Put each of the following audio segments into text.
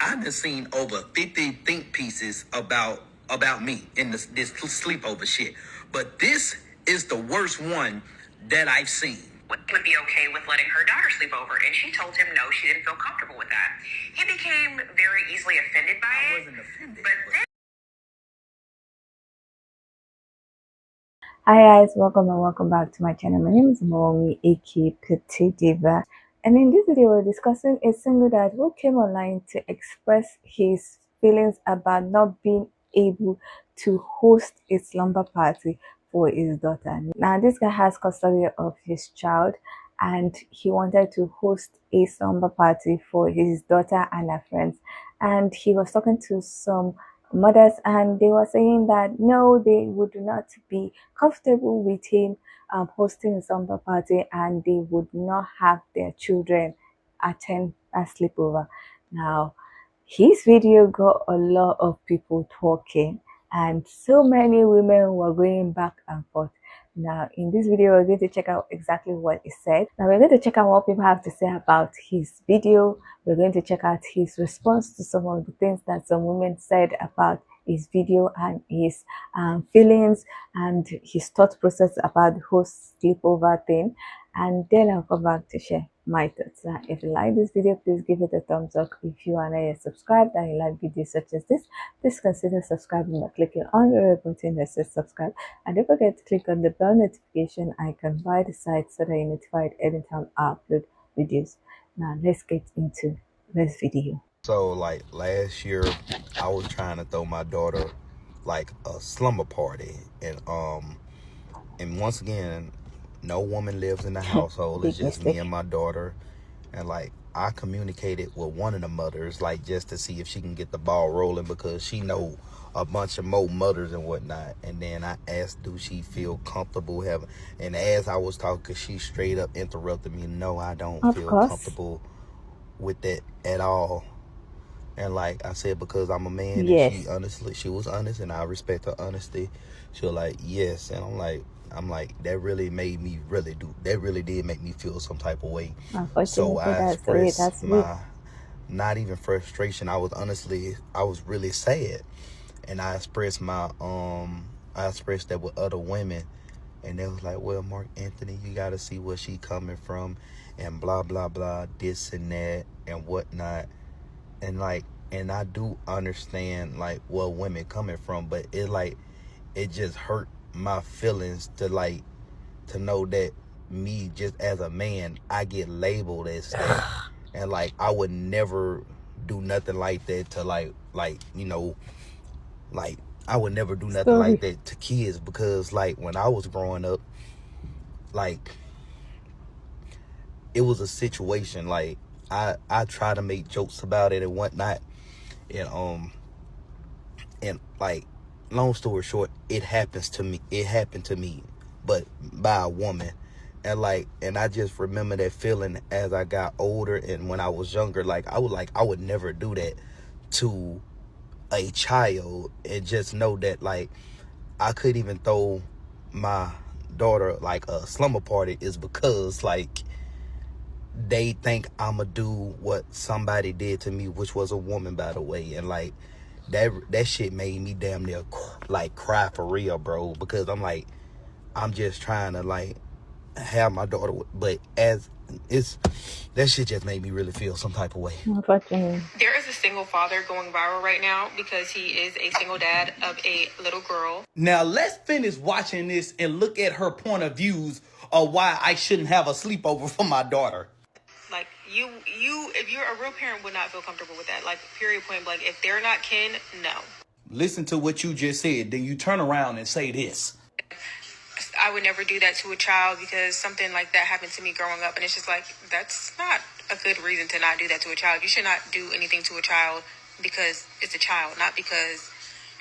I've been seen over 50 think pieces about me in this sleepover shit. But this is the worst one that I've seen. Would be okay with letting her daughter sleep over, and she told him no, she didn't feel comfortable with that. He became very easily offended by it. I wasn't offended. But then Hi guys, welcome and welcome back to my channel. My name is Mommy, aka Petite Diva, and in this video we're discussing a single dad who came online to express his feelings about not being able to host a slumber party for his daughter. Now this guy has custody of his child and he wanted to host a slumber party for his daughter and her friends, and he was talking to some mothers and they were saying that no, they would not be comfortable with him hosting a slumber party, and they would not have their children attend a sleepover. Now his video got a lot of people talking and so many women were going back and forth. Now in this video we're going to check out exactly what he said. Now we're going to check out what people have to say about his video. We're going to check out his response to some of the things that some women said about his video and his feelings and his thought process about the whole sleepover thing, and then I'll come back to share my thoughts. Now if you like this video, please give it a thumbs up. If you are not yet subscribed and you like videos such as this, please consider subscribing by clicking on the red button that says subscribe, and don't forget to click on the bell notification icon by the side so that you're notified anytime I upload videos. Now let's get into this video. So like last year I was trying to throw my daughter like a slumber party, and once again, no woman lives in the household. It's just me and my daughter. And like I communicated with one of the mothers, like just to see if she can get the ball rolling, because she know a bunch of more mothers and whatnot. And then I asked, do she feel comfortable having, and as I was talking, she straight up interrupted me. No, I don't feel comfortable with that at all. And like I said, because I'm a man, yes. And she was honest, and I respect her honesty. She was like, yes. And I'm like, that really made me that really did make me feel some type of way. So I expressed my, not even frustration. I was really sad. And I expressed that with other women. And they was like, well, Mark Anthony, you got to see where she coming from, and blah, blah, blah, this and that and whatnot. And like, and I do understand like where women coming from, but it just hurt my feelings to know that me, just as a man, I get labeled as that. And like I would never do nothing like that to like you know, like I would never do nothing like that to kids, because like when I was growing up, like it was a situation, like I try to make jokes about it and whatnot, and like long story short, it happened to me, but by a woman. And I just remember that feeling as I got older, and when I was younger, like I would never do that to a child. And just know that like I couldn't even throw my daughter like a slumber party is because like they think I'ma do what somebody did to me, which was a woman, by the way. And like that shit made me damn near like cry for real, bro, because I'm like, I'm just trying to like have my daughter, but as it's, that shit just made me really feel some type of way. Unfortunately, there is a single father going viral right now because he is a single dad of a little girl. Now let's finish watching this and look at her point of views of why I shouldn't have a sleepover for my daughter. Like you, if you're a real parent, would not feel comfortable with that. Like period, point blank. If they're not kin, no. Listen to what you just said, then you turn around and say this. I would never do that to a child, because something like that happened to me growing up, and it's just like, that's not a good reason to not do that to a child. You should not do anything to a child because it's a child, not because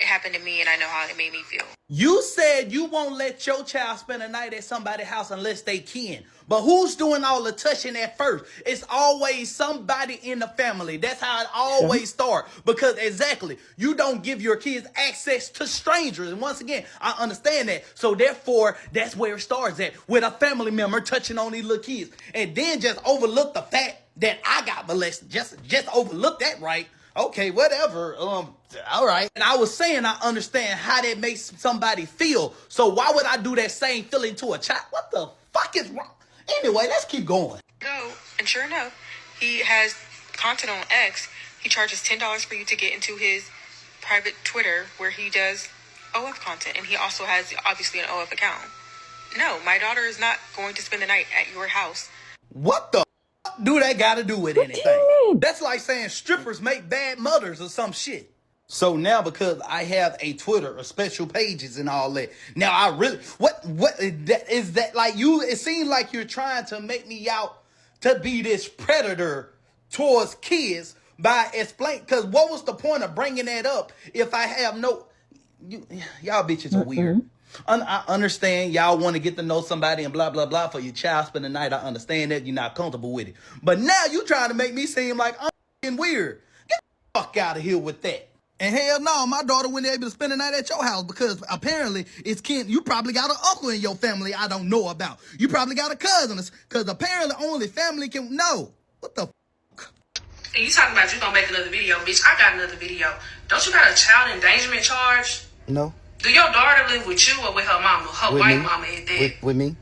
it happened to me and I know how it made me feel. You said you won't let your child spend a night at somebody's house unless they can. But who's doing all the touching at first? It's always somebody in the family. That's how it always starts. Because exactly, you don't give your kids access to strangers. And once again, I understand that. So therefore, that's where it starts at, with a family member touching on these little kids. And then just overlook the fact that I got molested. Just overlook that, right? Okay, whatever. All right. And I was saying I understand how that makes somebody feel. So why would I do that same feeling to a child? What the fuck is wrong? Anyway, let's keep going. Go, and sure enough, he has content on X. He charges $10 for you to get into his private Twitter where he does OF content, and he also has obviously an OF account. No, my daughter is not going to spend the night at your house. What the fuck do that got to do with anything? That's like saying strippers make bad mothers or some shit. So now because I have a Twitter, or special pages and all that, now I really, what is that like you, it seems like you're trying to make me out to be this predator towards kids by explaining, because what was the point of bringing that up if I have no, y'all bitches are weird. I understand y'all want to get to know somebody and blah, blah, blah for your child spend the night. I understand that you're not comfortable with it. But now you trying to make me seem like I'm weird. Get the fuck out of here with that. And hell no, my daughter wouldn't able to spend the night at your house because apparently it's kin. You probably got an uncle in your family I don't know about. You probably got a cousin because apparently only family can know. What the fuck? And you talking about you gonna make another video, bitch. I got another video. Don't you got a child endangerment charge? No. Do your daughter live with you or with her mama? Her With white me. mama at that? With me.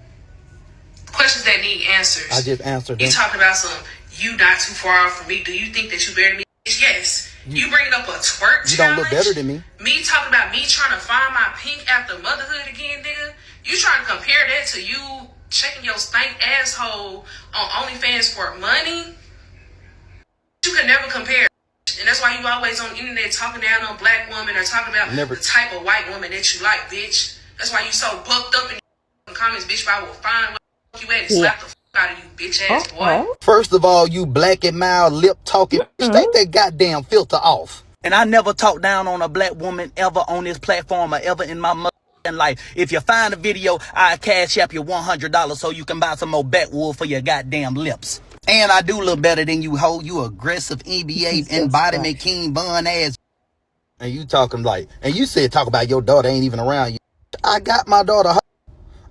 Questions that need answers. I just answered them. You talking about some, you not too far off from me. Do you think that you better than me? Yes. You bringing up a twerk challenge? You don't look better than me. Me talking about me trying to find my pink after motherhood again, nigga? You trying to compare that to you checking your stank asshole on Onlyfans for money? You can never compare. And that's why you always on the internet talking down on black women or talking about the type of white woman that you like, bitch. That's why you so bucked up in the comments, bitch. But I will find where you at and slap the fuck out of you, bitch ass boy. First of all, you black and mild lip talking. Take that goddamn filter off. And I never talked down on a black woman ever on this platform or ever in my motherfucking life. If you find a video, I cash up you $100 so you can buy some more backwood for your goddamn lips. And I do look better than you, hoe. You aggressive NBA embodiment king bun ass. And you talking like, and you said talk about your daughter ain't even around you. I got my daughter.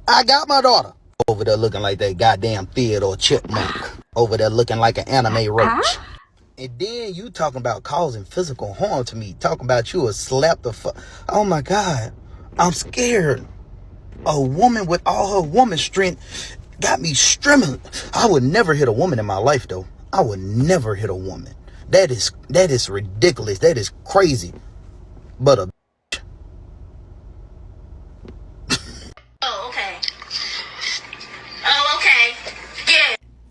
I got my daughter. Over there looking like that goddamn Theodore chipmunk. Over there looking like an anime roach. And then you talking about causing physical harm to me. Talking about you a slap the fuck. Oh my God. I'm scared. A woman with all her woman strength got me strumming. I would never hit a woman in my life though. I would never hit a woman. That is ridiculous. That is crazy. But a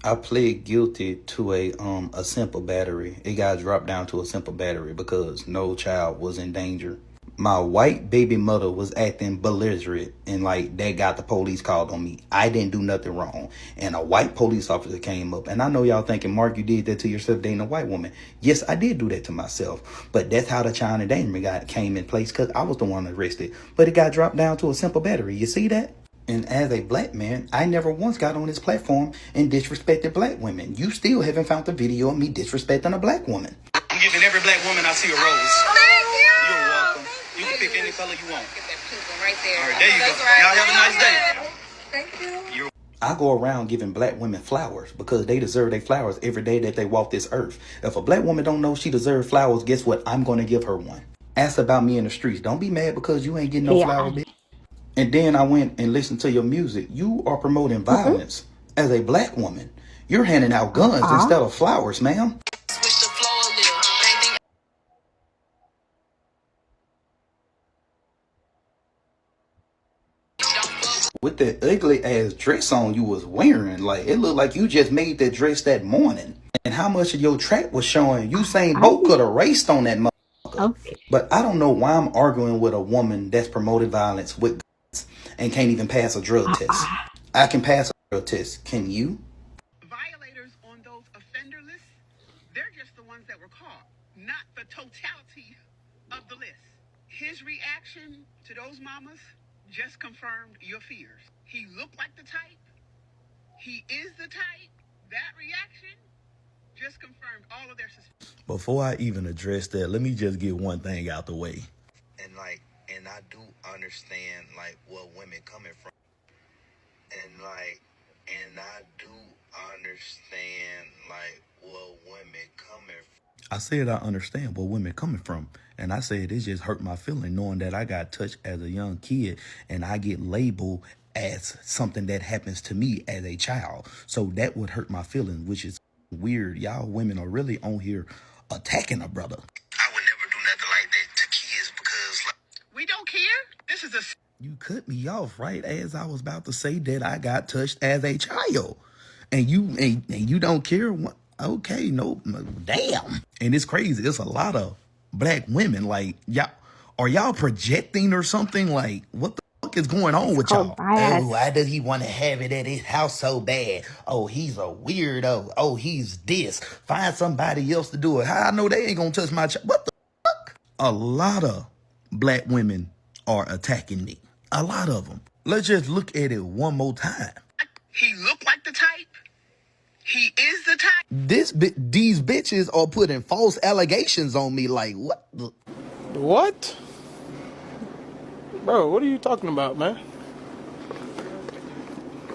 I pled guilty to a simple battery. It got dropped down to a simple battery because no child was in danger. My white baby mother was acting belligerent and like that got the police called on me. I didn't do nothing wrong. And a white police officer came up. And I know y'all thinking, Mark, you did that to yourself dating a white woman. Yes, I did do that to myself. But that's how the child endangerment came in place because I was the one arrested. But it got dropped down to a simple battery. You see that? And as a black man, I never once got on this platform and disrespected black women. You still haven't found the video of me disrespecting a black woman. I'm giving every black woman I see a rose. Thank you. You're welcome. You can pick any color you want. Get that pink one right there. All right, there you go. Y'all have a nice day. Thank you. I go around giving black women flowers because they deserve their flowers every day that they walk this earth. If a black woman don't know she deserves flowers, guess what? I'm going to give her one. Ask about me in the streets. Don't be mad because you ain't getting no flowers, bitch. And then I went and listened to your music. You are promoting violence as a black woman. You're handing out guns instead of flowers, ma'am. Switch the flow a little. With that ugly ass dress on you was wearing, like it looked like you just made that dress that morning. And how much of your track was showing? Usain Bolt could have raced on that motherfucker. Okay. But I don't know why I'm arguing with a woman that's promoted violence with and can't even pass a drug test. I can pass a drug test. Can you? Violators on those offender lists, they're just the ones that were caught, not the totality of the list. His reaction to those mamas just confirmed your fears. He looked like the type. He is the type. That reaction just confirmed all of their suspicions. Before I even address that, let me just get one thing out the way. And I do understand where women coming from. And I do understand where women coming from. I said I understand where women coming from. And I said it just hurt my feeling knowing that I got touched as a young kid and I get labeled as something that happens to me as a child. So that would hurt my feelings, which is weird. Y'all women are really on here attacking a brother. I would never do nothing like that to kids because we don't care. This is a... You cut me off right as I was about to say that I got touched as a child. And you don't care what? Okay, no, damn. And it's crazy. It's a lot of black women. Like, y'all, are y'all projecting or something? Like, what the fuck is going on with y'all? Oh, why does he want to have it at his house so bad? Oh, he's a weirdo. Oh, he's this. Find somebody else to do it. How I know they ain't gonna touch my child? What the fuck? A lot of black women are attacking me. A lot of them. Let's just look at it one more time. He looked like the type. He is the type. These bitches are putting false allegations on me. Like, what? What? Bro, what are you talking about, man?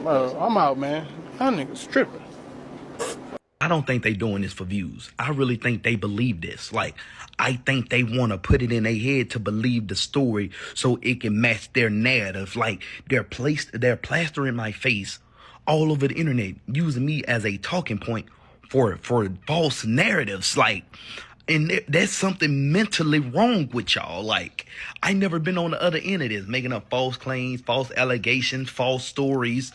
Bro, I'm out, man. That nigga's tripping. I don't think they doing this for views. I really think they believe this. Like, I think they want to put it in their head to believe the story so it can match their narrative. Like, they're plastering my face all over the internet, using me as a talking point for false narratives. Like, and that's something mentally wrong with y'all. Like, I never been on the other end of this, making up false claims, false allegations, false stories,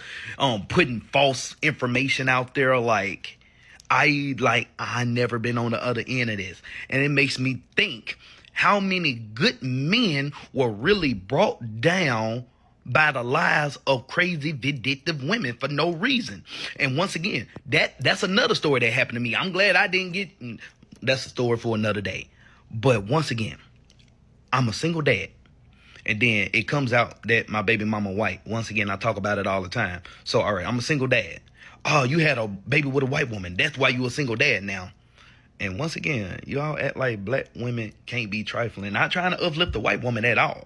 putting false information out there. I never been on the other end of this. And it makes me think how many good men were really brought down by the lies of crazy, vindictive women for no reason. And once again, that's another story that happened to me. I'm glad I didn't get... That's a story for another day. But once again, I'm a single dad. And then it comes out that my baby mama white. Once again, I talk about it all the time. So, all right, I'm a single dad. Oh, you had a baby with a white woman. That's why you a single dad now. And once again, y'all act like black women can't be trifling. Not trying to uplift the white woman at all.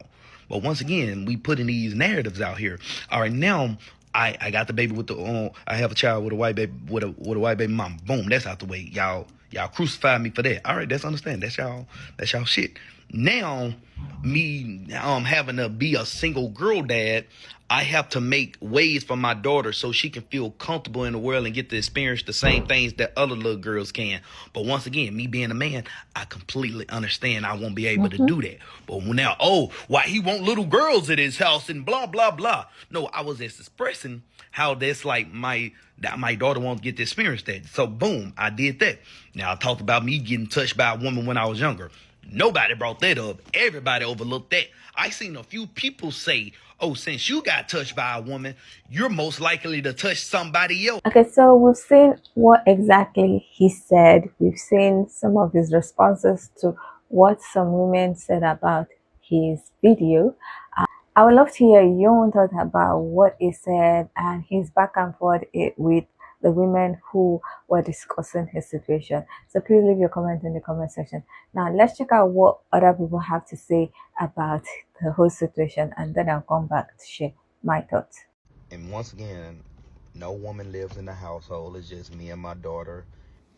But once again, we putting these narratives out here. All right, now I got the baby with the I have a child with a white baby with a white baby mom. Boom, that's out the way. Y'all crucify me for that. All right, that's understand. That's y'all shit. Now, me having to be a single girl dad, I have to make ways for my daughter so she can feel comfortable in the world and get to experience the same things that other little girls can. But once again, me being a man, I completely understand I won't be able to do that. But now, why he want little girls at his house and blah, blah, blah. No, I was just expressing how that's like my daughter won't get to experience that. So boom, I did that. Now I talked about me getting touched by a woman when I was younger. Nobody brought that up. Everybody overlooked that. I seen a few people say, oh, since you got touched by a woman, you're most likely to touch somebody else. Okay, so we've seen what exactly he said. We've seen some of his responses to what some women said about his video. I would love to hear your own thoughts about what he said and his back and forth with the women who were discussing his situation. So please leave your comment in the comment section. Now let's check out what other people have to say about the whole situation, and then I'll come back to share my thoughts. And once again, no woman lives in the household. It's just me and my daughter.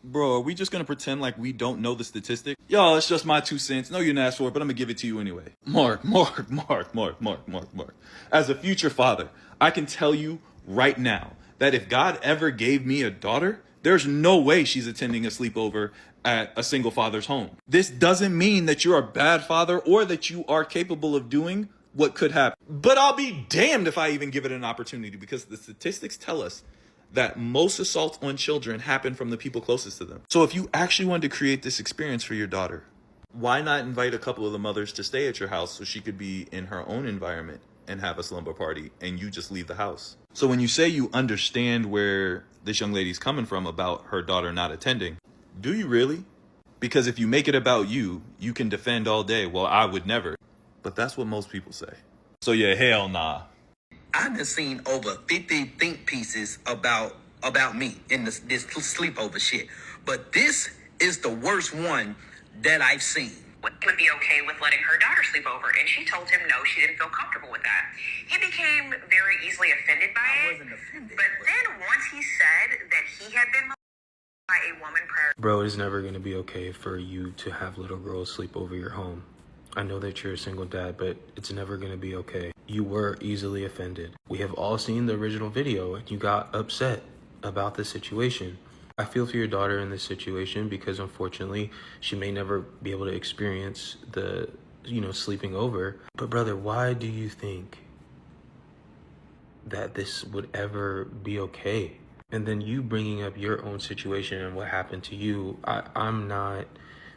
Bro, are we just gonna pretend like we don't know the statistic? Yo, it's just my 2 cents. No, you didn't ask for it, but I'm gonna give it to you anyway. Mark. As a future father, I can tell you right now that if God ever gave me a daughter, there's no way she's attending a sleepover at a single father's home. This doesn't mean that you're a bad father or that you are capable of doing what could happen. But I'll be damned if I even give it an opportunity, because the statistics tell us that most assaults on children happen from the people closest to them. So if you actually wanted to create this experience for your daughter, why not invite a couple of the mothers to stay at your house so she could be in her own environment and have a slumber party, and you just leave the house? So when you say you understand where this young lady's coming from about her daughter not attending, do you really? Because if you make it about you, you can defend all day, well, I would never. But that's what most people say. So yeah, hell nah. I done seen over 50 think pieces about me in this sleepover shit. But this is the worst one that I've seen. Would be okay with letting her daughter sleep over, and she told him no, she didn't feel comfortable with that. He became very easily offended by it. I wasn't offended. But then once he said that he had been Bro, it's never going to be okay for you to have little girls sleep over your home. I know that you're a single dad, but it's never going to be okay. You were easily offended. We have all seen the original video and you got upset about the situation. I feel for your daughter in this situation because unfortunately she may never be able to experience the, sleeping over. But brother, why do you think that this would ever be okay? And then you bringing up your own situation and what happened to you, I'm not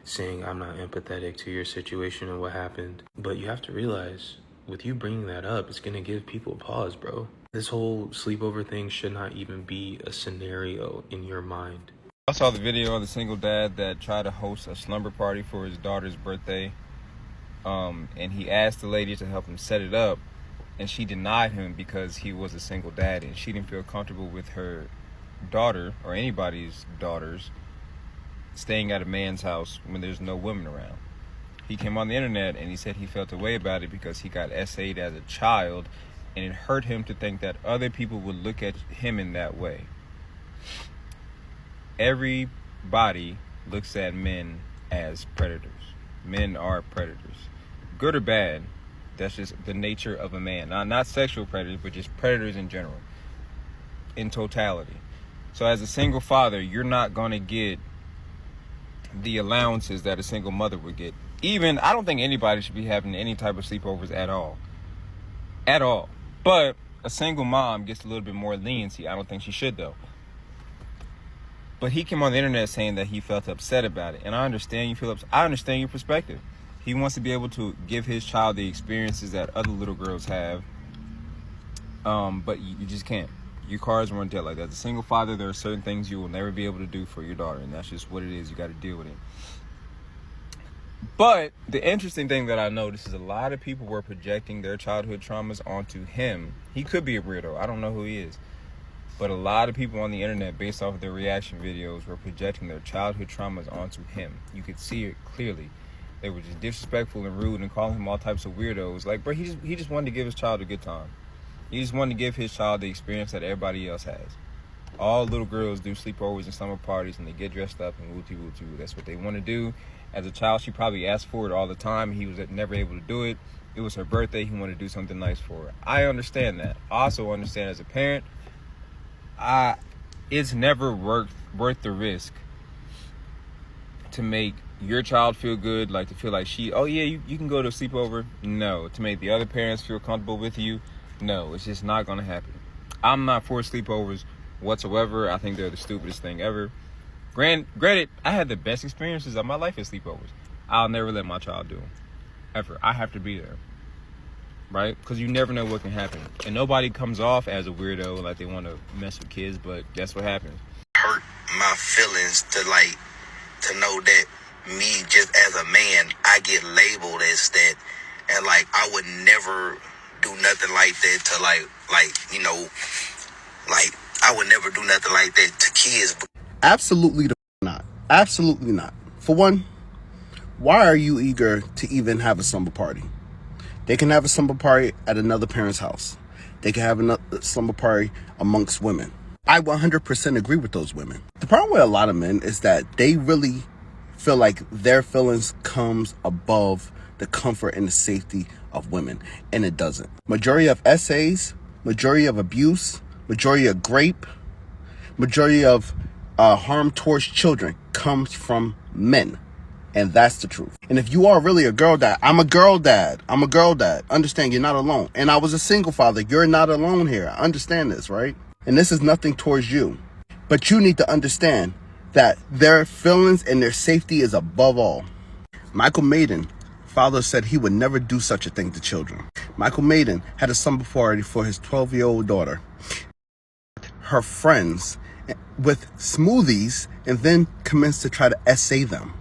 saying I'm not empathetic to your situation and what happened, but you have to realize with you bringing that up, it's gonna give people pause, bro. This whole sleepover thing should not even be a scenario in your mind. I saw the video of the single dad that tried to host a slumber party for his daughter's birthday, and he asked the lady to help him set it up, and she denied him because he was a single dad and she didn't feel comfortable with her daughter or anybody's daughters staying at a man's house when there's no women around. He came on the internet and he said he felt a way about it because he got SA'd as a child and it hurt him to think that other people would look at him in that way. Everybody looks at men as predators. Men are predators. Good or bad, that's just the nature of a man. Not sexual predators, but just predators in general, in totality. So as a single father, you're not going to get the allowances that a single mother would get. Even, I don't think anybody should be having any type of sleepovers at all. At all. But a single mom gets a little bit more leniency. I don't think she should, though. But he came on the internet saying that he felt upset about it. And I understand you feel upset. I understand your perspective. He wants to be able to give his child the experiences that other little girls have. But you just can't. Your cards weren't dealt like that. As a single father, there are certain things you will never be able to do for your daughter. And that's just what it is. You got to deal with it. But the interesting thing that I noticed is a lot of people were projecting their childhood traumas onto him. He could be a weirdo. I don't know who he is. But a lot of people on the internet, based off of their reaction videos, were projecting their childhood traumas onto him. You could see it clearly. They were just disrespectful and rude and calling him all types of weirdos. Like, bro, he just wanted to give his child a good time. He just wanted to give his child the experience that everybody else has. All little girls do sleepovers and summer parties and they get dressed up and woo-tee-woo-tee-woo. That's what they want to do. As a child, she probably asked for it all the time. He was never able to do it. It was her birthday. He wanted to do something nice for her. I understand that. I also understand as a parent, it's never worth the risk to make your child feel good, like to feel like you can go to a sleepover. No. To make the other parents feel comfortable with you. No, it's just not going to happen. I'm not for sleepovers whatsoever. I think they're the stupidest thing ever. Granted, I had the best experiences of my life at sleepovers. I'll never let my child do them. Ever. I have to be there. Right? Because you never know what can happen. And nobody comes off as a weirdo, like they want to mess with kids, but that's what happens. Hurt my feelings to know that me, just as a man, I get labeled as that. And I would never do nothing like that to I would never do nothing like that to kids. Absolutely not. Absolutely not. For one, why are you eager to even have a slumber party? They can have a slumber party at another parent's house. They can have another slumber party amongst women. I 100% agree with those women. The problem with a lot of men is that they really feel like their feelings comes above the comfort and the safety of women, and it doesn't. Majority of essays, majority of abuse, majority of grape, majority of harm towards children comes from men. And that's the truth. And if you are really a girl dad, I'm a girl dad. Understand, you're not alone. And I was a single father. You're not alone here. I understand this, right? And this is nothing towards you. But you need to understand that their feelings and their safety is above all. Michael Maiden, father, said he would never do such a thing to children. Michael Maiden had a slumber party for his 12-year-old daughter. Her friends with smoothies and then commenced to try to essay them.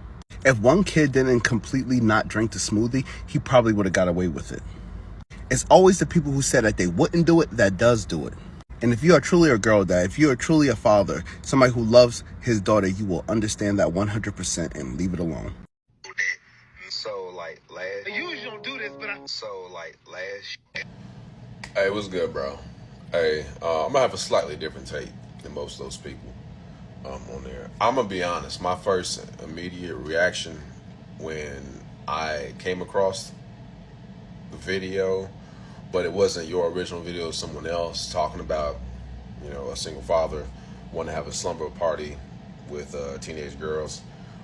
If one kid didn't completely not drink the smoothie, he probably would have got away with it. It's always the people who said that they wouldn't do it that does do it. And if you are truly a girl dad, if you are truly a father, somebody who loves his daughter, you will understand that 100% and leave it alone. Hey, what's good, bro? Hey, I'm gonna have a slightly different take than most of those people. on there. I'm gonna be honest. My first immediate reaction when I came across the video, but it wasn't your original video, it was someone else talking about, you know, a single father wanting to have a slumber party with teenage girls.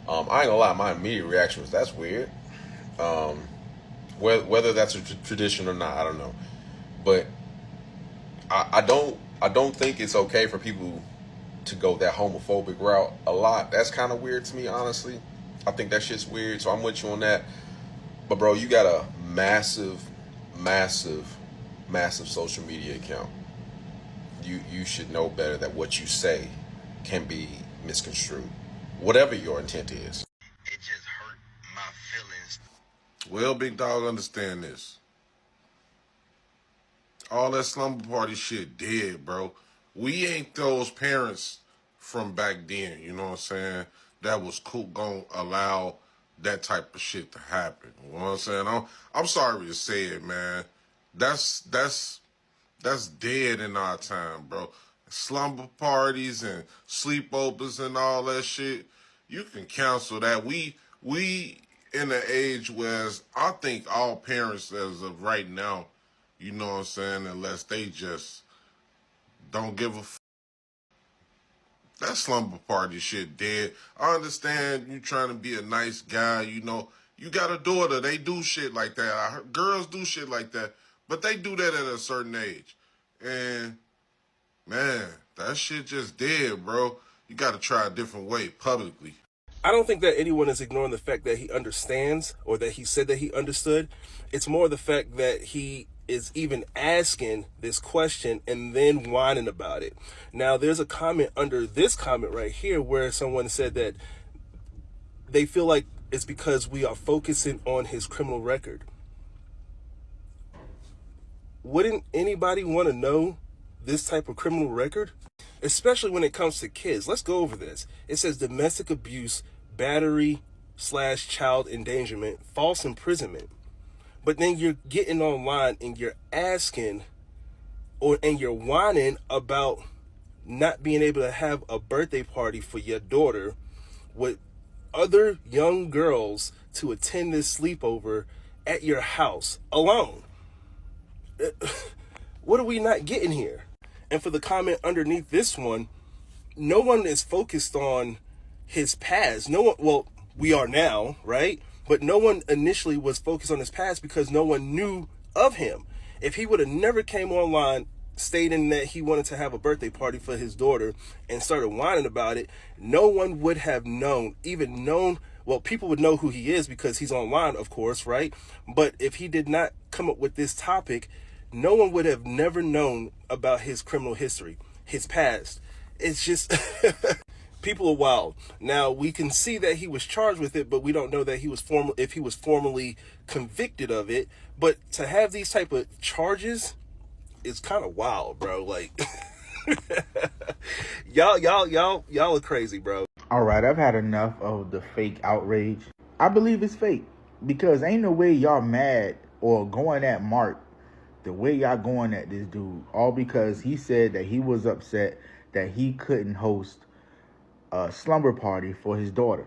I ain't gonna lie, my immediate reaction was, that's weird. Whether that's a tradition or not, I don't know. But I don't think it's okay for people to go that homophobic route a lot. That's kind of weird to me, honestly. I think that shit's weird, so I'm with you on that. But bro, you got a massive social media account. You should know better that what you say can be misconstrued, whatever your intent is. It just hurt my feelings. Well, big dog, understand this. All that slumber party shit dead, bro. We ain't those parents from back then, you know what I'm saying, that was cool, gonna allow that type of shit to happen. You know what I'm saying? I'm sorry to say it, man. That's dead in our time, bro. Slumber parties and sleepovers and all that shit, you can cancel that. We in the age where I think all parents as of right now, you know what I'm saying, unless they just don't give a that slumber party shit dead. I understand you trying to be a nice guy, you know. You got a daughter, they do shit like that. I heard girls do shit like that, but they do that at a certain age. And man, that shit just dead, bro. You got to try a different way publicly. I don't think that anyone is ignoring the fact that he understands or that he said that he understood. It's more the fact that he is even asking this question and then whining about it. Now, there's a comment under this comment right here where someone said that they feel like it's because we are focusing on his criminal record. Wouldn't anybody want to know this type of criminal record? Especially when it comes to kids. Let's go over this. It says domestic abuse, battery / child endangerment, false imprisonment. But then you're getting online and you're asking and you're whining about not being able to have a birthday party for your daughter with other young girls to attend this sleepover at your house alone. What are we not getting here? And for the comment underneath this one, no one is focused on his past. No one, well, we are now, right? But no one initially was focused on his past because no one knew of him. If he would have never came online stating that he wanted to have a birthday party for his daughter and started whining about it, no one would have known, well, people would know who he is because he's online, of course, right? But if he did not come up with this topic, no one would have never known about his criminal history, his past. It's just, people are wild. Now, we can see that he was charged with it, but we don't know that he was if he was formally convicted of it. But to have these type of charges is kind of wild, bro. Like, y'all are crazy, bro. All right, I've had enough of the fake outrage. I believe it's fake because ain't no way y'all mad or going at Mark the way y'all going at this dude, all because he said that he was upset that he couldn't host a slumber party for his daughter.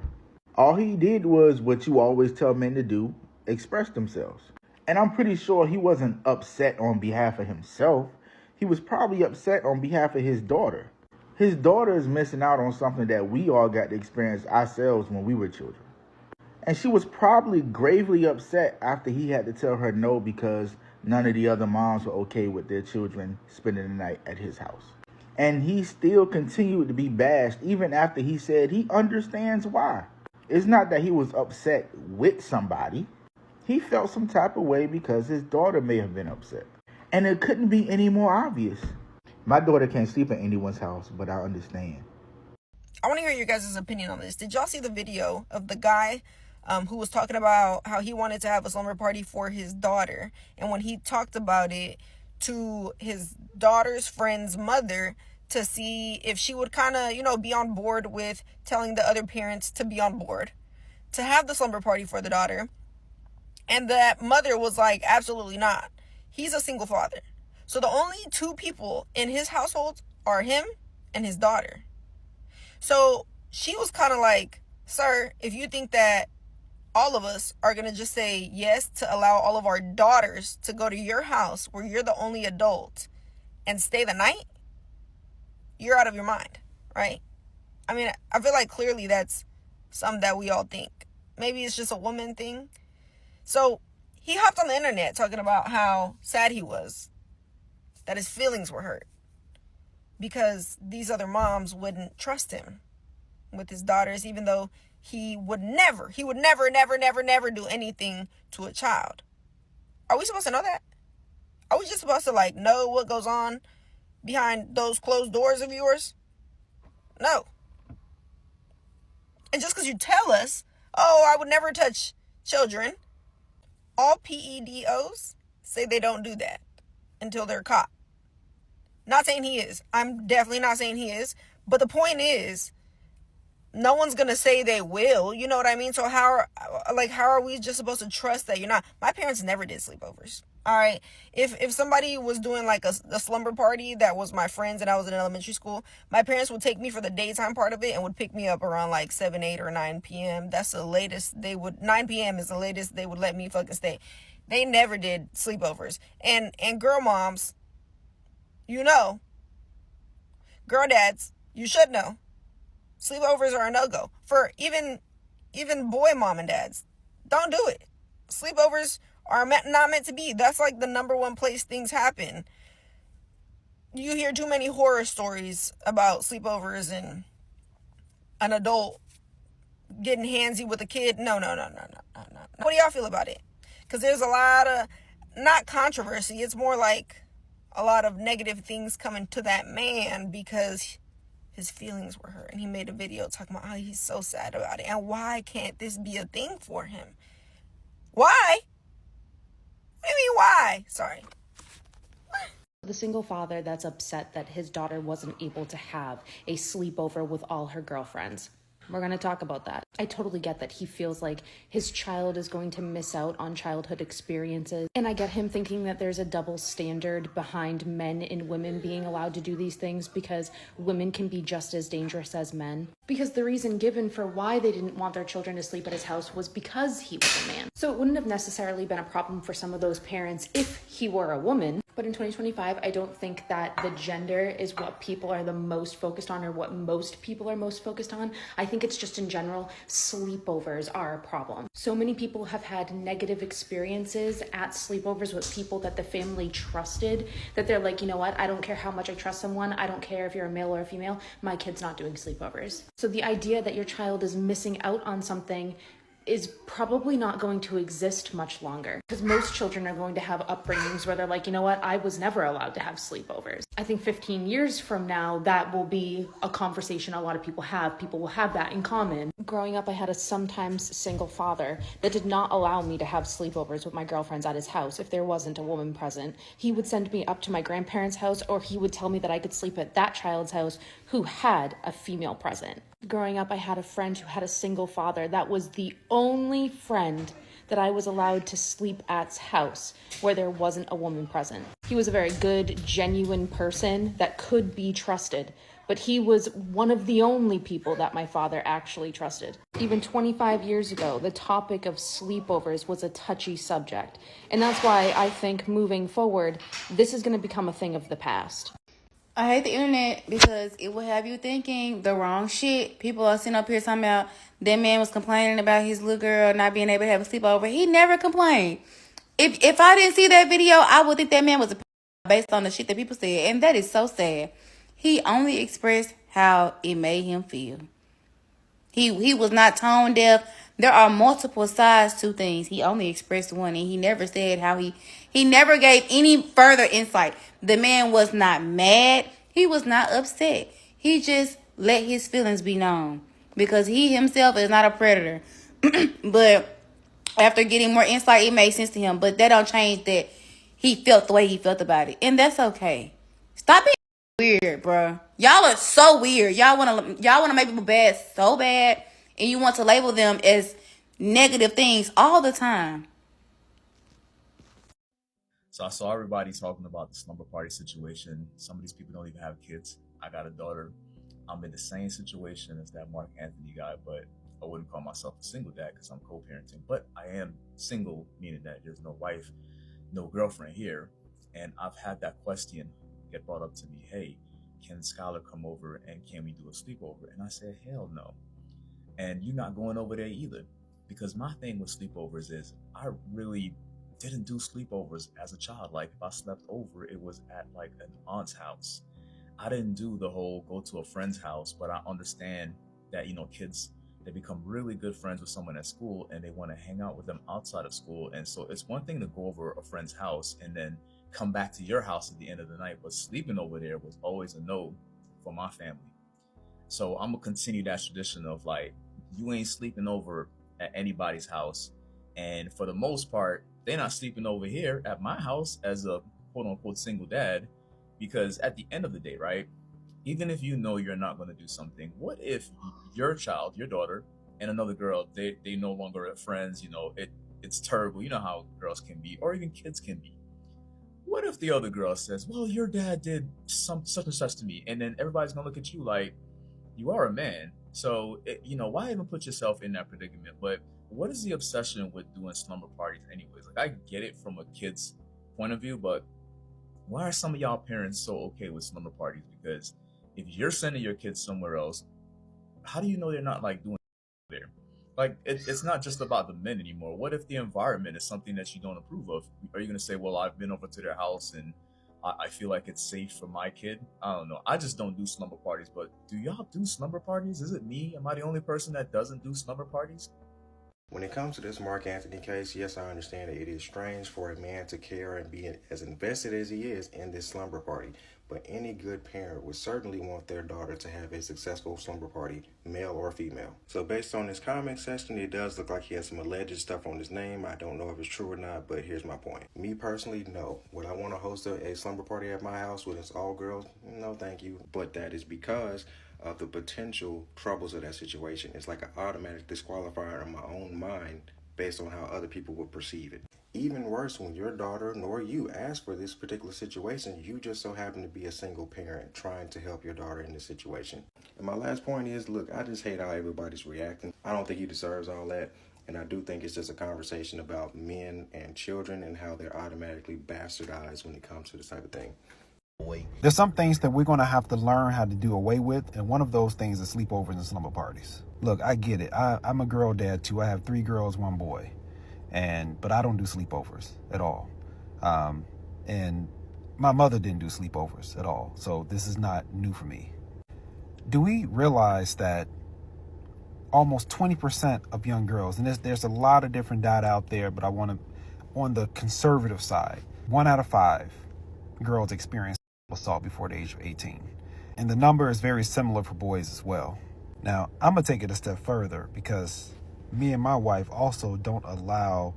All he did was what you always tell men to do, express themselves. And I'm pretty sure he wasn't upset on behalf of himself. He was probably upset on behalf of his daughter. His daughter is missing out on something that we all got to experience ourselves when we were children. And she was probably gravely upset after he had to tell her no because none of the other moms were okay with their children spending the night at his house. And he still continued to be bashed even after he said he understands why. It's not that he was upset with somebody. He felt some type of way because his daughter may have been upset. And it couldn't be any more obvious. My daughter can't sleep at anyone's house, but I understand. I want to hear your guys' opinion on this. Did y'all see the video of the guy who was talking about how he wanted to have a slumber party for his daughter? And when he talked about it to his daughter's friend's mother to see if she would kind of, be on board with telling the other parents to be on board to have the slumber party for the daughter. And that mother was like, absolutely not. He's a single father. So the only two people in his household are him and his daughter. So she was kind of like, sir, if you think that all of us are going to just say yes to allow all of our daughters to go to your house where you're the only adult and stay the night, you're out of your mind, right? I mean, I feel like clearly that's something that we all think. Maybe it's just a woman thing. So he hopped on the internet talking about how sad he was, that his feelings were hurt because these other moms wouldn't trust him with his daughters, even though he would never do anything to a child. Are we supposed to know that? Are we just supposed to like know what goes on behind those closed doors of yours? No. And just because you tell us, oh, I would never touch children, all PEDOs say they don't do that until they're caught. Not saying he is. I'm definitely not saying he is. But the point is, no one's going to say they will. You know what I mean? So how are we just supposed to trust that you're not? My parents never did sleepovers. All right. If somebody was doing like a slumber party that was my friends and I was in elementary school, my parents would take me for the daytime part of it and would pick me up around like 7, 8, or 9 p.m. That's the latest they would. 9 p.m. is the latest they would let me fucking stay. They never did sleepovers. And girl moms, you know, girl dads, you should know. Sleepovers are a no-go. For even boy mom and dads, don't do it. Sleepovers are not meant to be. That's like the number one place things happen. You hear too many horror stories about sleepovers and an adult getting handsy with a kid. No. What do y'all feel about it? Because there's a lot of, not controversy, it's more like a lot of negative things coming to that man because his feelings were hurt. And he made a video talking about how he's so sad about it. And why can't this be a thing for him? Why? What do you mean, why? Sorry. The single father that's upset that his daughter wasn't able to have a sleepover with all her girlfriends. We're going to talk about that. I totally get that he feels like his child is going to miss out on childhood experiences. And I get him thinking that there's a double standard behind men and women being allowed to do these things because women can be just as dangerous as men. Because the reason given for why they didn't want their children to sleep at his house was because he was a man. So it wouldn't have necessarily been a problem for some of those parents if he were a woman. But in 2025, I don't think that the gender is what people are the most focused on or what most people are most focused on. I think it's just in general, sleepovers are a problem. So many people have had negative experiences at sleepovers with people that the family trusted, that they're like, you know what, I don't care how much I trust someone, I don't care if you're a male or a female, my kid's not doing sleepovers. So the idea that your child is missing out on something is probably not going to exist much longer because most children are going to have upbringings where they're like, you know what, I was never allowed to have sleepovers. I think 15 years from now, that will be a conversation a lot of people have. People will have that in common. Growing up, I had a sometimes single father that did not allow me to have sleepovers with my girlfriends at his house if there wasn't a woman present. He would send me up to my grandparents' house, or he would tell me that I could sleep at that child's house who had a female present. Growing up, I had a friend who had a single father. That was the only friend that I was allowed to sleep at's house where there wasn't a woman present. He was a very good, genuine person that could be trusted, but he was one of the only people that my father actually trusted. Even 25 years ago, the topic of sleepovers was a touchy subject, and that's why I think moving forward, this is going to become a thing of the past. I hate the internet because it will have you thinking the wrong shit. People are sitting up here talking about that man was complaining about his little girl not being able to have a sleepover. He never complained. If I didn't see that video, I would think that man was a based on the shit that people said. And that is so sad. He only expressed how it made him feel. He was not tone deaf. There are multiple sides to things. He only expressed one, and he never said how he never gave any further insight. The man was not mad. He was not upset. He just let his feelings be known because he himself is not a predator. But after getting more insight, it made sense to him. But that don't change that he felt the way he felt about it, and that's okay. Stop being weird, bro. Y'all are so weird. Y'all wanna make people bad so bad, and you want to label them as negative things all the time. So I saw everybody talking about the slumber party situation. Some of these people don't even have kids. I got a daughter. I'm in the same situation as that Mark Anthony guy, but I wouldn't call myself a single dad because I'm co-parenting. But I am single, meaning that there's no wife, no girlfriend here. And I've had that question get brought up to me, hey, can Skylar come over and can we do a sleepover? And I said, hell no. And you're not going over there either. Because my thing with sleepovers is I really didn't do sleepovers as a child. Like if I slept over, it was at like an aunt's house. I didn't do the whole go to a friend's house, but I understand that, you know, kids, they become really good friends with someone at school and they want to hang out with them outside of school. And so it's one thing to go over a friend's house and then come back to your house at the end of the night, but sleeping over there was always a no for my family. So I'm gonna continue that tradition of like, you ain't sleeping over at anybody's house. And for the most part, they're not sleeping over here at my house as a quote unquote single dad, because at the end of the day, right, even if you know you're not going to do something, what if your child, your daughter, and another girl, they no longer are friends, you know, it's terrible. You know how girls can be, or even kids can be. What if the other girl says, well, your dad did such and such to me, and then everybody's going to look at you like, you are a man, so, you know, why even put yourself in that predicament? But what is the obsession with doing slumber parties anyways? Like, I get it from a kid's point of view, but why are some of y'all parents so okay with slumber parties? Because if you're sending your kids somewhere else, how do you know they're not like doing there? Like, it's not just about the men anymore. What if the environment is something that you don't approve of? Are you going to say, well, I've been over to their house and I feel like it's safe for my kid? I don't know. I just don't do slumber parties, but do y'all do slumber parties? Is it me? Am I the only person that doesn't do slumber parties? When it comes to this Mark Anthony case, yes, I understand that it is strange for a man to care and be as invested as he is in this slumber party, but any good parent would certainly want their daughter to have a successful slumber party, male or female. So based on this comment section, it does look like he has some alleged stuff on his name. I don't know if it's true or not, but here's my point. Me personally, no. Would I want to host a slumber party at my house when it's all girls? No, thank you. But that is because of the potential troubles of that situation. It's like an automatic disqualifier in my own mind based on how other people would perceive it. Even worse, when your daughter nor you asked for this particular situation, you just so happen to be a single parent trying to help your daughter in this situation. And my last point is, look, I just hate how everybody's reacting. I don't think he deserves all that. And I do think it's just a conversation about men and children and how they're automatically bastardized when it comes to this type of thing. There's some things that we're going to have to learn how to do away with, and one of those things is sleepovers and slumber parties. Look, I get it. I'm a girl dad too. I have 3 girls, 1 boy, but I don't do sleepovers at all. And my mother didn't do sleepovers at all, so this is not new for me. Do we realize that almost 20% of young girls, and there's a lot of different data out there, but I want to, on the conservative side, 1 out of 5 girls experience assault before the age of 18. And the number is very similar for boys as well. Now, I'm going to take it a step further because me and my wife also don't allow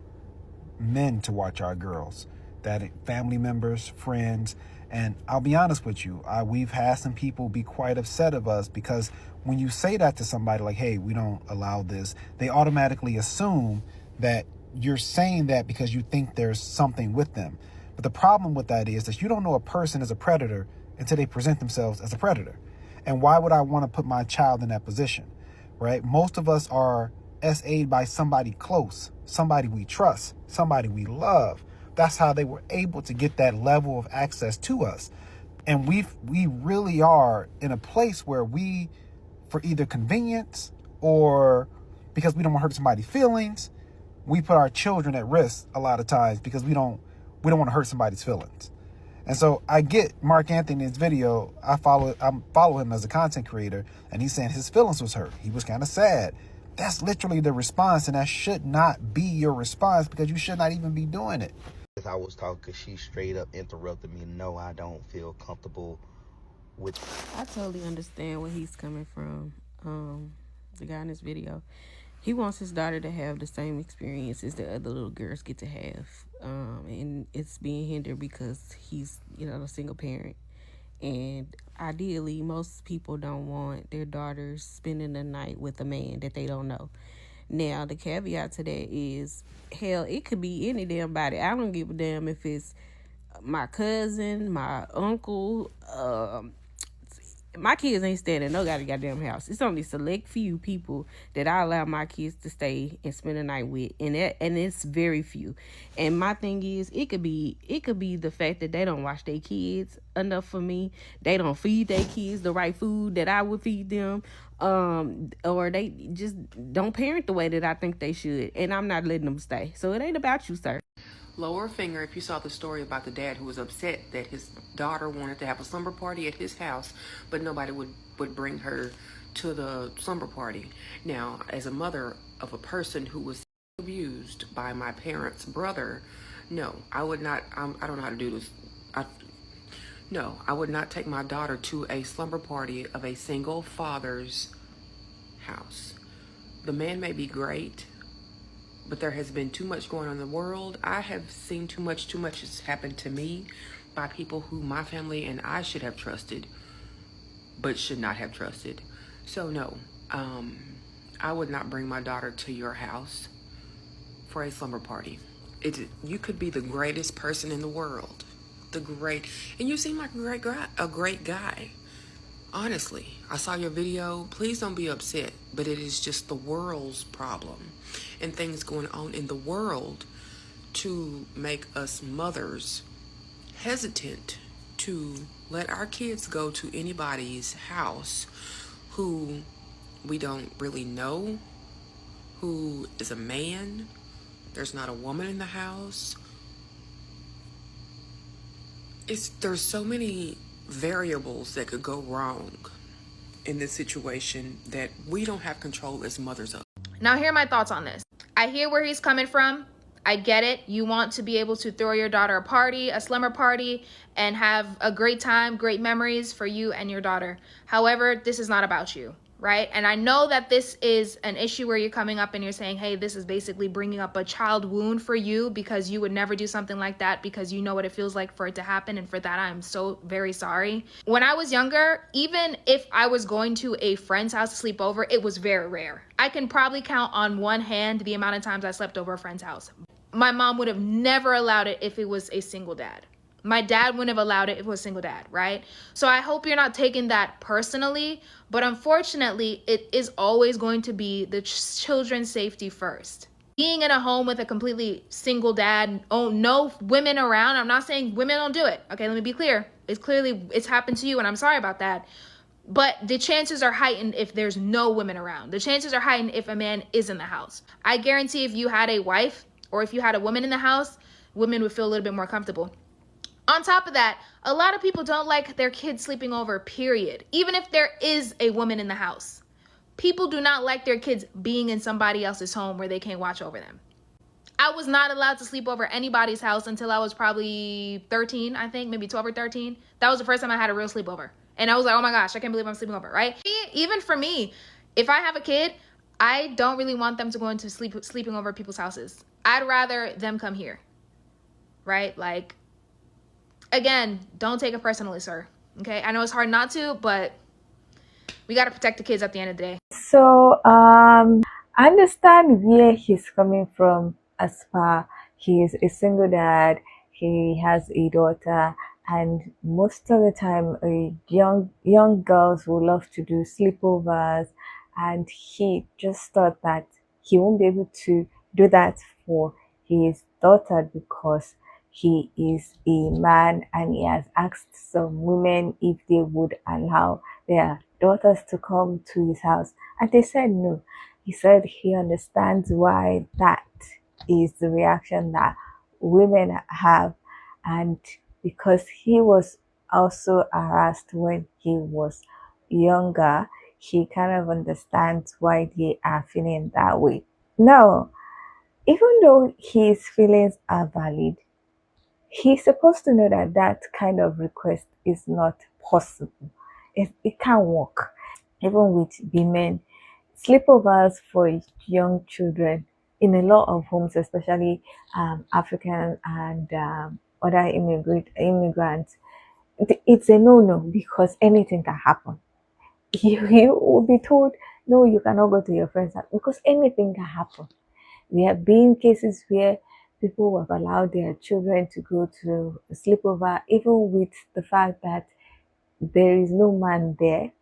men to watch our girls. That family members, friends, and I'll be honest with you, we've had some people be quite upset of us because when you say that to somebody like, hey, we don't allow this, they automatically assume that you're saying that because you think there's something with them. But the problem with that is that you don't know a person is a predator until they present themselves as a predator. And why would I want to put my child in that position, right? Most of us are SA'd by somebody close, somebody we trust, somebody we love. That's how they were able to get that level of access to us. And we really are in a place where we, for either convenience or because we don't want to hurt somebody's feelings, we put our children at risk a lot of times because we don't want to hurt somebody's feelings. And so I get Mark Anthony's video. I follow him as a content creator, and he's saying his feelings was hurt. He was kind of sad. That's literally the response, and that should not be your response because you should not even be doing it. As I was talking, she straight up interrupted me. No, I don't feel comfortable with. I totally understand where he's coming from. The guy in this video, he wants his daughter to have the same experiences that other little girls get to have. And it's being hindered because he's, a single parent. And ideally, most people don't want their daughters spending the night with a man that they don't know. Now, the caveat to that is, hell, it could be any damn body. I don't give a damn if it's my cousin, my uncle, my kids ain't staying in no goddamn house. It's only select few people that I allow my kids to stay and spend the night with, and it's very few. And my thing is, it could be the fact that they don't watch their kids enough for me. They don't feed their kids the right food that I would feed them, or they just don't parent the way that I think they should, and I'm not letting them stay. So it ain't about you, sir. Lower finger if you saw the story about the dad who was upset that his daughter wanted to have a slumber party at his house, but nobody would bring her to the slumber party. Now, as a mother of a person who was abused by my parents' brother, no, I would not. I don't know how to do this. No, I would not take my daughter to a slumber party of a single father's house. The man may be great, but there has been too much going on in the world. I have seen too much has happened to me by people who my family and I should have trusted, but should not have trusted. So no, I would not bring my daughter to your house for a slumber party. You could be the greatest person in the world, and you seem like a great guy. Honestly, I saw your video. Please don't be upset, but it is just the world's problem and things going on in the world to make us mothers hesitant to let our kids go to anybody's house who we don't really know, who is a man. There's not a woman in the house. There's so many variables that could go wrong in this situation that we don't have control as mothers of. Now, here are my thoughts on this. I hear where he's coming from. I get it. You want to be able to throw your daughter a party, a slumber party, and have a great time, great memories for you and your daughter. However, this is not about you, right? And I know that this is an issue where you're coming up and you're saying, hey, this is basically bringing up a child wound for you because you would never do something like that because you know what it feels like for it to happen. And for that, I'm so very sorry. When I was younger, even if I was going to a friend's house to sleep over, it was very rare. I can probably count on one hand the amount of times I slept over a friend's house. My mom would have never allowed it if it was a single dad. My dad wouldn't have allowed it if it was a single dad, right? So I hope you're not taking that personally, but unfortunately, it is always going to be the children's safety first. Being in a home with a completely single dad, no women around, I'm not saying women don't do it. Okay, let me be clear. It's happened to you, and I'm sorry about that. But the chances are heightened if there's no women around. The chances are heightened if a man is in the house. I guarantee if you had a wife or if you had a woman in the house, women would feel a little bit more comfortable. On top of that, a lot of people don't like their kids sleeping over, period. Even if there is a woman in the house. People do not like their kids being in somebody else's home where they can't watch over them. I was not allowed to sleep over anybody's house until I was probably 13, I think, maybe 12 or 13. That was the first time I had a real sleepover. And I was like, oh my gosh, I can't believe I'm sleeping over, right? Even for me, if I have a kid, I don't really want them to go into sleeping over people's houses. I'd rather them come here, right? Like, again, don't take it personally, sir. Okay, I know it's hard not to, but we got to protect the kids at the end of the day. So, I understand where he's coming from as far he is a single dad, he has a daughter, and most of the time, young girls will love to do sleepovers, and he just thought that he won't be able to do that for his daughter because he is a man and he has asked some women if they would allow their daughters to come to his house, and they said no. He said he understands why that is the reaction that women have, and because he was also harassed when he was younger, he kind of understands why they are feeling that way. Now, even though his feelings are valid, he's supposed to know that that kind of request is not possible. It can't work. Even with women, sleepovers for young children in a lot of homes, especially African and other immigrants, it's a no-no because anything can happen. You will be told, no, you cannot go to your friend's house because anything can happen. There have been cases where people have allowed their children to go to a sleepover, even with the fact that there is no man there,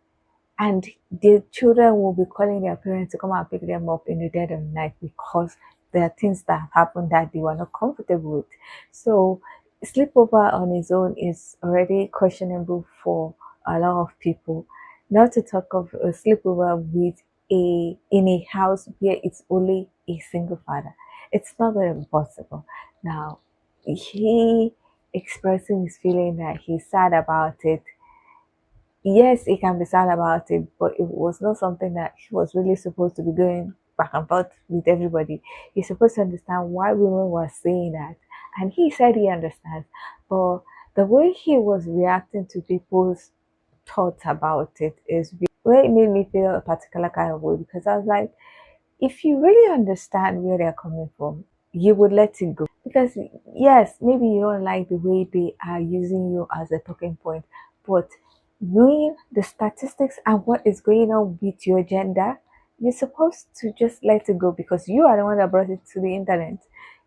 and the children will be calling their parents to come and pick them up in the dead of night because there are things that have happened that they were not comfortable with. So sleepover on its own is already questionable for a lot of people. Not to talk of a sleepover with in a house where it's only a single father. It's not very possible. Now, he expressing his feeling that he's sad about it. Yes, he can be sad about it, but it was not something that he was really supposed to be going back and forth with everybody. He's supposed to understand why women were saying that. And he said he understands. But the way he was reacting to people's thoughts about it is where it made me feel a particular kind of way, because I was like, if you really understand where they're coming from, you would let it go. Because yes, maybe you don't like the way they are using you as a talking point, but knowing the statistics and what is going on with your gender, you're supposed to just let it go, because you are the one that brought it to the internet.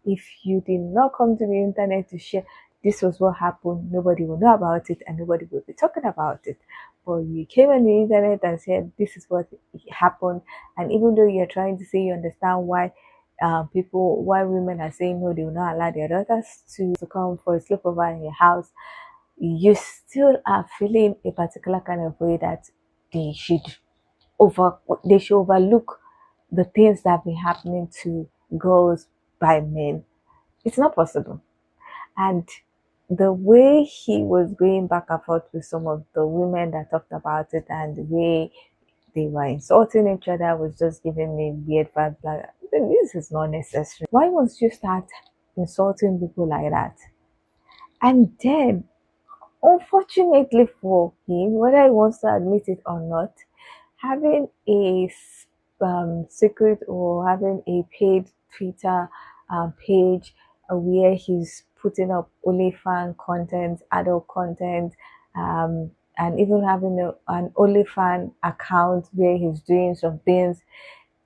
If you did not come to the internet to share this was what happened, nobody will know about it and nobody will be talking about it. But you came on the internet and said this is what happened, and even though you're trying to say you understand why why women are saying no, they will not allow their daughters to come for a sleepover in your house, you still are feeling a particular kind of way that they should overlook the things that have been happening to girls by men. It's not possible. And the way he was going back and forth with some of the women that talked about it, and the way they were insulting each other, was just giving me weird vibes. Like, this is not necessary. Why must you start insulting people like that? And then, unfortunately for him, whether he wants to admit it or not, having a secret or having a paid Twitter page where he's putting up OnlyFans content, adult content, and even having an OnlyFans account where he's doing some things,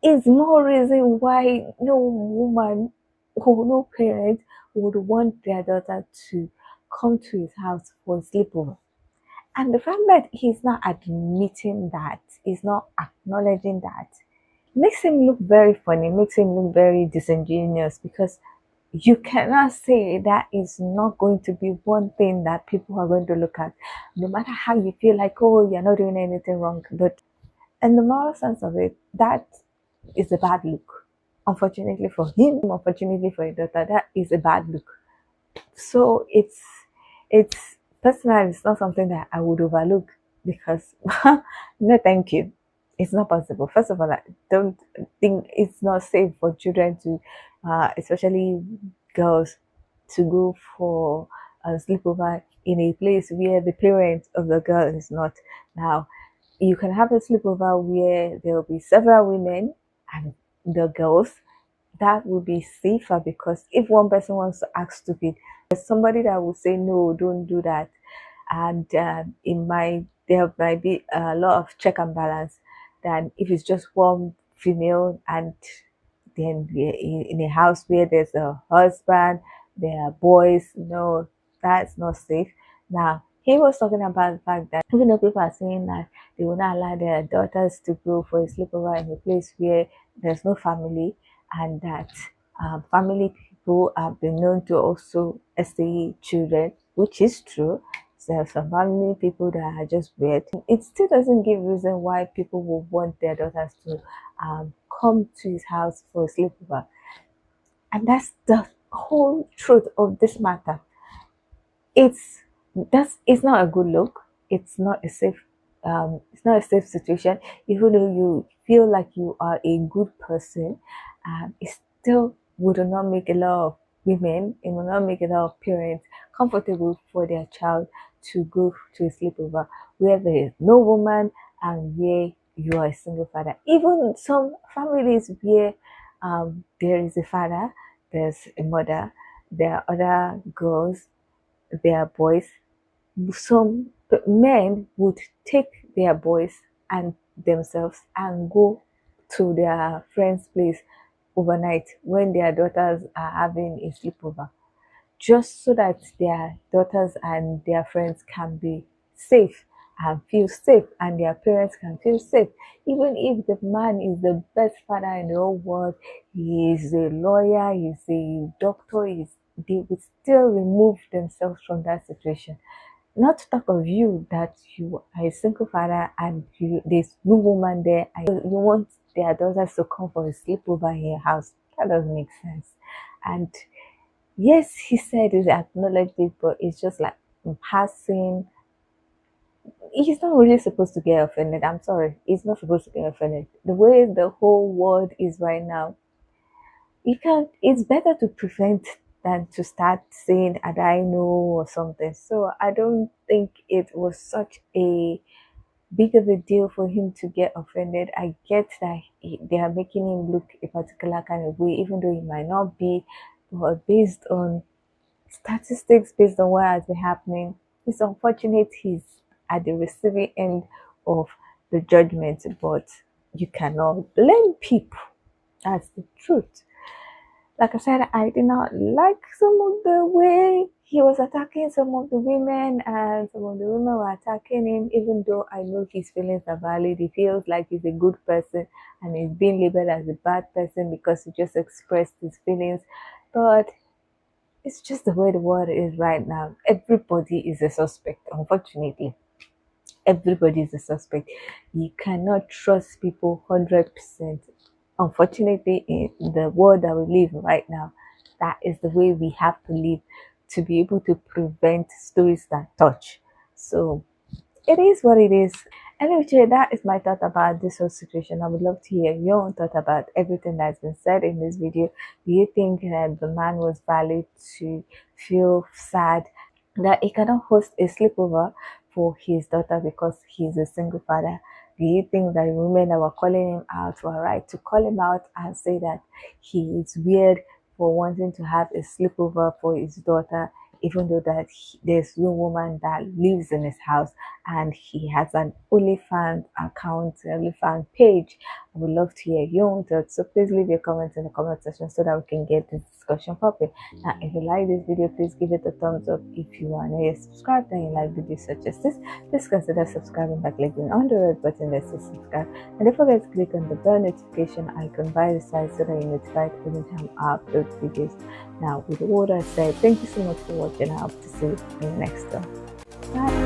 is no reason why no woman or no parent would want their daughter to come to his house for a sleepover. And the fact that he's not admitting that, he's not acknowledging that, makes him look very funny, makes him look very disingenuous, because you cannot say that is not going to be one thing that people are going to look at, no matter how you feel like, oh, you're not doing anything wrong. But in the moral sense of it, that is a bad look. Unfortunately for him, unfortunately for your daughter, that is a bad look. So it's personally, it's not something that I would overlook, because no, thank you. It's not possible. First of all, I don't think it's not safe for children to, especially girls, to go for a sleepover in a place where the parent of the girl is not. Now, you can have a sleepover where there will be several women and the girls. That would be safer, because if one person wants to act stupid, there's somebody that will say no, don't do that, and there might be a lot of check and balance than if it's just one female, and then in a house where there's a husband, there are boys. No, that's not safe. Now, he was talking about the fact that even though people are saying that they will not allow their daughters to go for a sleepover in a place where there's no family, and that family people have been known to also STE children, which is true. So there are some family people that are just weird. It still doesn't give reason why people will want their daughters to come to his house for a sleepover. And that's the whole truth of this matter. It's not a good look. It's not a safe situation. Even though you feel like you are a good person, it still would not make a lot of women, it will not make a lot of parents comfortable for their child to go to a sleepover where there is no woman and where you are a single father. Even some families where there is a father, there's a mother, there are other girls, there are boys. Some men would take their boys and themselves and go to their friend's place overnight when their daughters are having a sleepover, just so that their daughters and their friends can be safe and feel safe, and their parents can feel safe. Even if the man is the best father in the whole world, he is a lawyer, he's a doctor, they will still remove themselves from that situation. Not to talk of you that you are a single father and there's no woman there and you want their daughters to come for a sleepover in your house. That doesn't make sense. And yes, he said he acknowledged it, but it's just like in passing. He's not really supposed to get offended. I'm sorry. He's not supposed to get offended. The way the whole world is right now, it's better to prevent than to start saying, and I know or something. So I don't think it was such a big of a deal for him to get offended. I get that they are making him look a particular kind of way, even though it might not be, but based on statistics, based on what has been happening, it's unfortunate he's at the receiving end of the judgment, but you cannot blame people. That's the truth. Like I said, I did not like some of the way he was attacking some of the women, and some of the women were attacking him, even though I know his feelings are valid. He feels like he's a good person and he's being labeled as a bad person because he just expressed his feelings. But it's just the way the world is right now. Everybody is a suspect, unfortunately. Everybody is a suspect. You cannot trust people 100%. Unfortunately, in the world that we live right now, that is the way we have to live to be able to prevent stories that touch. So it is what it is. Anyway, that is my thought about this whole situation. I would love to hear your own thought about everything that's been said in this video. Do you think that the man was valid to feel sad that he cannot host a sleepover for his daughter because he's a single father? Do you think that the women that were calling him out were right to call him out and say that he is weird for wanting to have a sleepover for his daughter, even though that there's no woman that lives in his house and he has an Onlyfans account, Onlyfans page? I would love to hear your own thoughts, so please leave your comments in the comment section so that we can get this discussion popping. Now, if you like this video, please give it a thumbs up. If you are not yet subscribed and you like videos such as this, please consider subscribing by clicking on the red button that says subscribe, and don't forget to click on the bell notification icon by the side so that you're notified anytime I upload videos. Now, with all that said, thank you so much for watching. I hope to see you in the next one. Bye.